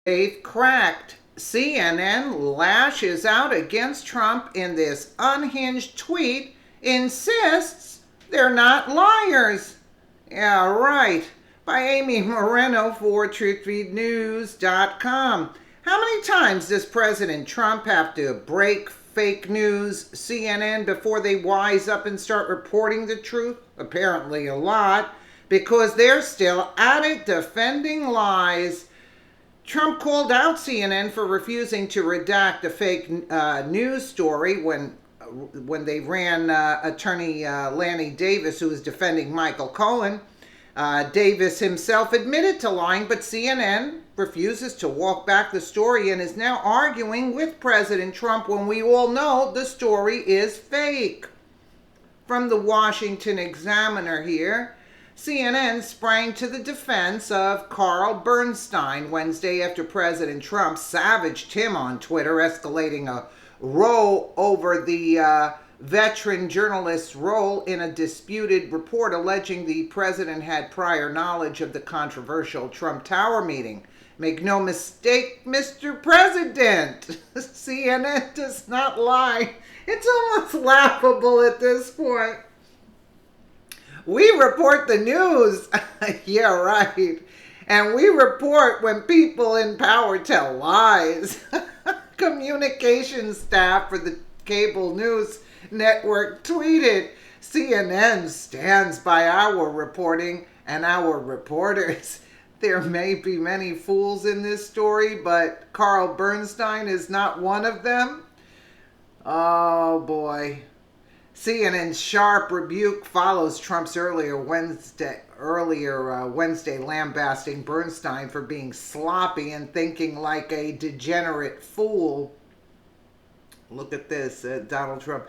They've cracked. CNN lashes out against Trump in this unhinged tweet, insists they're not liars. Yeah, right. By Amy Moreno for TruthFeedNews.com. How many times does President Trump have to break fake news CNN before they wise up and start reporting the truth? Apparently a lot, because they're still at it defending lies. Trump called out CNN for refusing to redact a fake news story when they ran attorney Lanny Davis, who was defending Michael Cohen. Davis himself admitted to lying, but CNN refuses to walk back the story and is now arguing with President Trump when we all know the story is fake. From the Washington Examiner here, CNN sprang to the defense of Carl Bernstein Wednesday after President Trump savaged him on Twitter, escalating a row over the veteran journalist's role in a disputed report alleging the president had prior knowledge of the controversial Trump Tower meeting. Make no mistake, Mr. President, CNN does not lie. It's almost laughable at this point. We report the news. Yeah, right. And we report when people in power tell lies. Communications staff for the cable news network tweeted, CNN stands by our reporting and our reporters. There may be many fools in this story, but Carl Bernstein is not one of them. Oh boy. CNN's sharp rebuke follows Trump's earlier Wednesday lambasting Bernstein for being sloppy and thinking like a degenerate fool. Look at this, Donald Trump.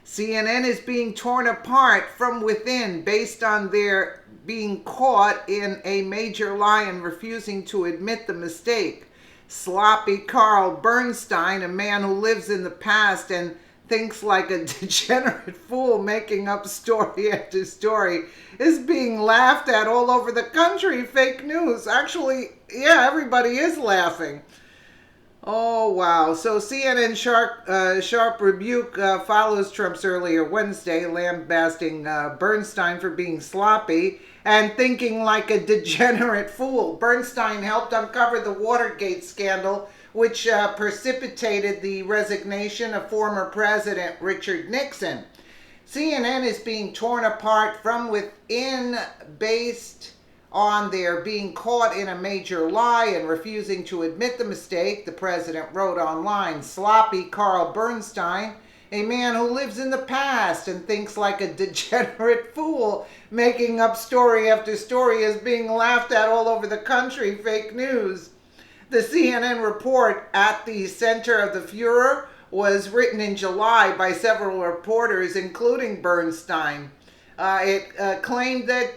CNN is being torn apart from within based on their being caught in a major lie and refusing to admit the mistake. Sloppy Carl Bernstein, a man who lives in the past and thinks like a degenerate fool, making up story after story, is being laughed at all over the country. Fake news. Actually, yeah, everybody is laughing. Oh, wow. So CNN sharp rebuke follows Trump's earlier Wednesday lambasting Bernstein for being sloppy and thinking like a degenerate fool. Bernstein helped uncover the Watergate scandal, which precipitated the resignation of former President Richard Nixon. CNN is being torn apart from within based on their being caught in a major lie and refusing to admit the mistake, the president wrote online. Sloppy Carl Bernstein, a man who lives in the past and thinks like a degenerate fool, making up story after story, is being laughed at all over the country. Fake news. The CNN report, At the Center of the Furor, was written in July by several reporters, including Bernstein. It claimed that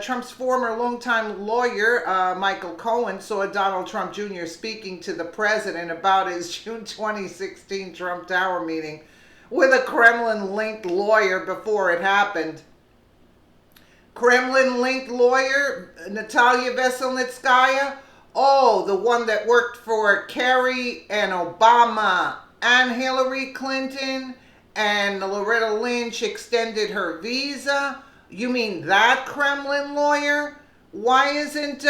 Trump's former longtime lawyer, Michael Cohen, saw Donald Trump Jr. speaking to the president about his June 2016 Trump Tower meeting with a Kremlin-linked lawyer before it happened. Kremlin-linked lawyer, Natalia Veselnitskaya? Oh, the one that worked for Kerry and Obama and Hillary Clinton, and Loretta Lynch extended her visa? You mean that Kremlin lawyer? Why isn't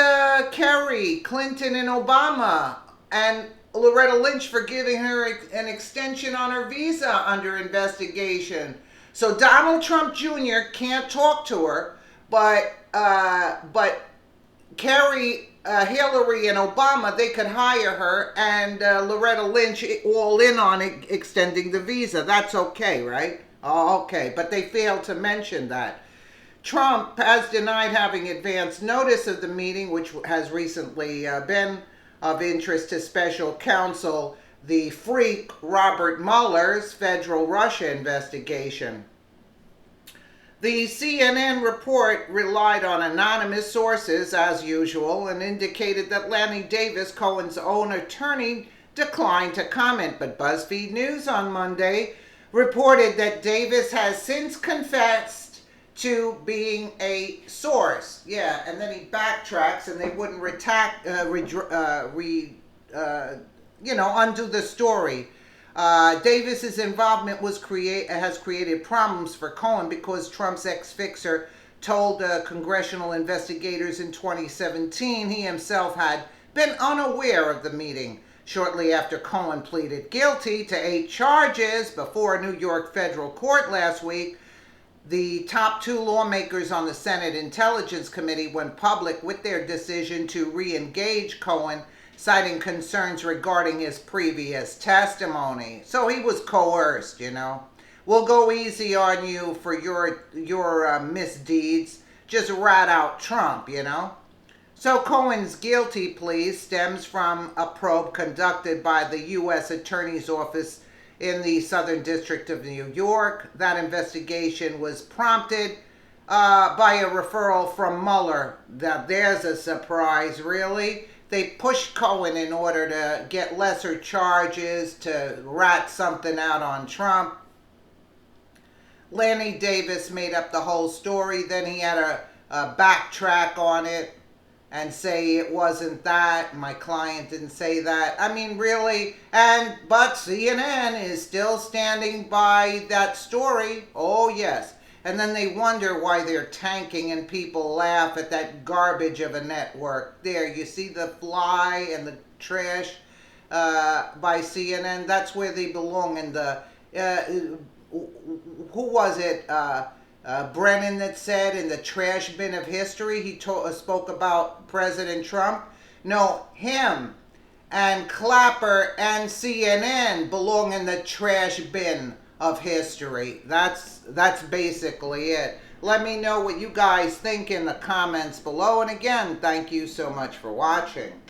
Kerry, Clinton, and Obama and Loretta Lynch for giving her an extension on her visa under investigation? So Donald Trump Jr. can't talk to her, but Kerry, Hillary, and Obama, they could hire her, and Loretta Lynch all in on extending the visa. That's okay, right? Oh, okay. But they failed to mention that. Trump has denied having advance notice of the meeting, which has recently been of interest to special counsel, the freak Robert Mueller's federal Russia investigation. The CNN report relied on anonymous sources, as usual, and indicated that Lanny Davis, Cohen's own attorney, declined to comment. But BuzzFeed News on Monday reported that Davis has since confessed to being a source. Yeah, and then he backtracks, and they wouldn't undo the story. Davis's involvement has created problems for Cohen because Trump's ex-fixer told congressional investigators in 2017 he himself had been unaware of the meeting. Shortly after Cohen pleaded guilty to 8 charges before a New York federal court last week, the top 2 lawmakers on the Senate Intelligence Committee went public with their decision to re-engage Cohen, citing concerns regarding his previous testimony. So he was coerced, you know. We'll go easy on you for your misdeeds. Just rat out Trump, you know. So Cohen's guilty plea stems from a probe conducted by the U.S. Attorney's Office in the Southern District of New York. That investigation was prompted by a referral from Mueller. Now, there's a surprise, really. They pushed Cohen in order to get lesser charges, to rat something out on Trump. Lanny Davis made up the whole story. Then he had a backtrack on it and say it wasn't that. My client didn't say that. I mean, really. But CNN is still standing by that story. Oh, yes. And then they wonder why they're tanking and people laugh at that garbage of a network. There, you see the fly and the trash by CNN? That's where they belong. And who was it? Brennan that said in the trash bin of history, he spoke about President Trump. No, him and Clapper and CNN belong in the trash bin of history. That's basically it. Let me know what you guys think in the comments below. And again, thank you so much for watching.